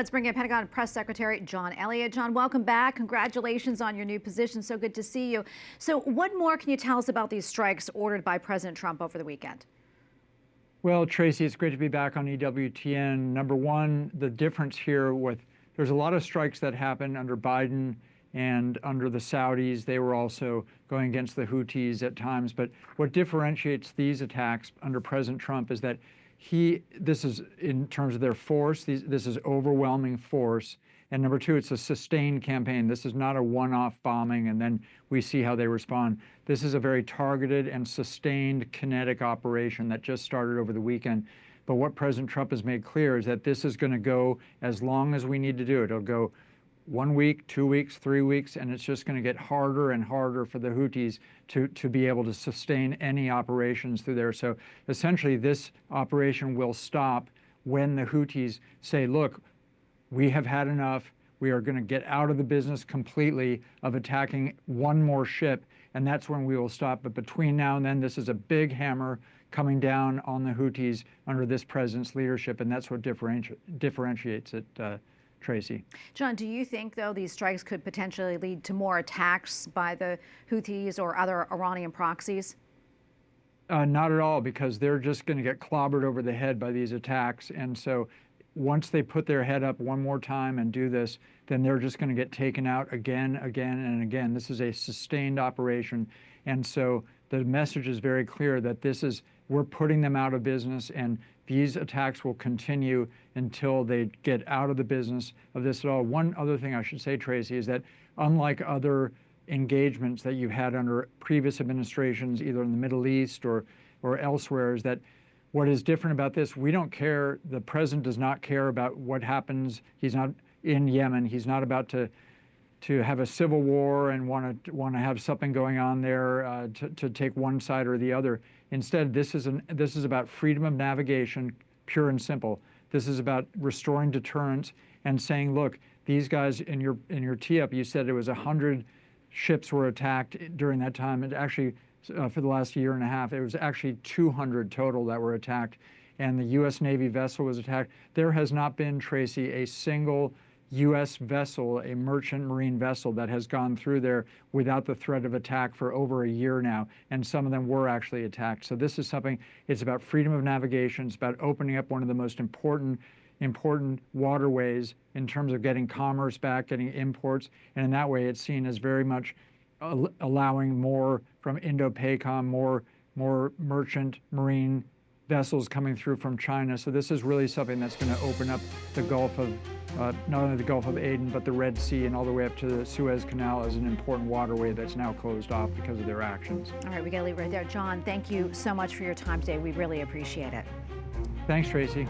Let's bring in Pentagon Press Secretary John Ullyot. John, welcome back. Congratulations on your new position. So good to see you. So what more can you tell us about these strikes ordered by President Trump over the weekend? Well, Tracy, it's great to be back on EWTN. Number one, the difference here there's a lot of strikes that happened under Biden and under the Saudis. They were also going against the Houthis at times. But what differentiates these attacks under President Trump is that this is in terms of their force, this is overwhelming force. And number two, it's a sustained campaign. This is not a one-off bombing and then we see how they respond. This is a very targeted and sustained kinetic operation that just started over the weekend. But what President Trump has made clear is that this is going to go as long as we need to do it. It'll go 1 week, 2 weeks, 3 weeks, and it's just going to get harder and harder for the Houthis to be able to sustain any operations through there. So essentially, this operation will stop when the Houthis say, look, we have had enough. We are going to get out of the business completely of attacking one more ship, and that's when we will stop. But between now and then, this is a big hammer coming down on the Houthis under this president's leadership, and that's what differentiates it, Tracy. John, do you think, though, these strikes could potentially lead to more attacks by the Houthis or other Iranian proxies? Not at all, because they're just going to get clobbered over the head by these attacks. And so once they put their head up one more time and do this, then they're just going to get taken out again, and again. This is a sustained operation. And so the message is very clear that we're putting them out of business, and these attacks will continue until they get out of the business of this at all. One other thing I should say, Tracy, is that unlike other engagements that you've had under previous administrations, either in the Middle East or elsewhere, is that what is different about this, we don't care, the president does not care about what happens. He's not in Yemen. He's not about to have a civil war and want to have something going on there to take one side or the other. Instead, this is about freedom of navigation, pure and simple. This is about restoring deterrence and saying, look, these guys in your tee-up, you said it was 100 ships were attacked during that time. It actually, for the last year and a half, it was actually 200 total that were attacked, and the U.S. Navy vessel was attacked. There has not been, Tracy, a single U.S. vessel, a merchant marine vessel, that has gone through there without the threat of attack for over a year now, and some of them were actually attacked. So this is something, it's about freedom of navigation, it's about opening up one of the most important waterways in terms of getting commerce back, getting imports, and in that way it's seen as very much allowing more from Indo-PACOM, more merchant marine vessels coming through from China. So this is really something that's going to open up the Gulf of, not only the Gulf of Aden, but the Red Sea and all the way up to the Suez Canal as an important waterway that's now closed off because of their actions. All right, we got to leave it right there. John, thank you so much for your time today. We really appreciate it. Thanks, Tracy.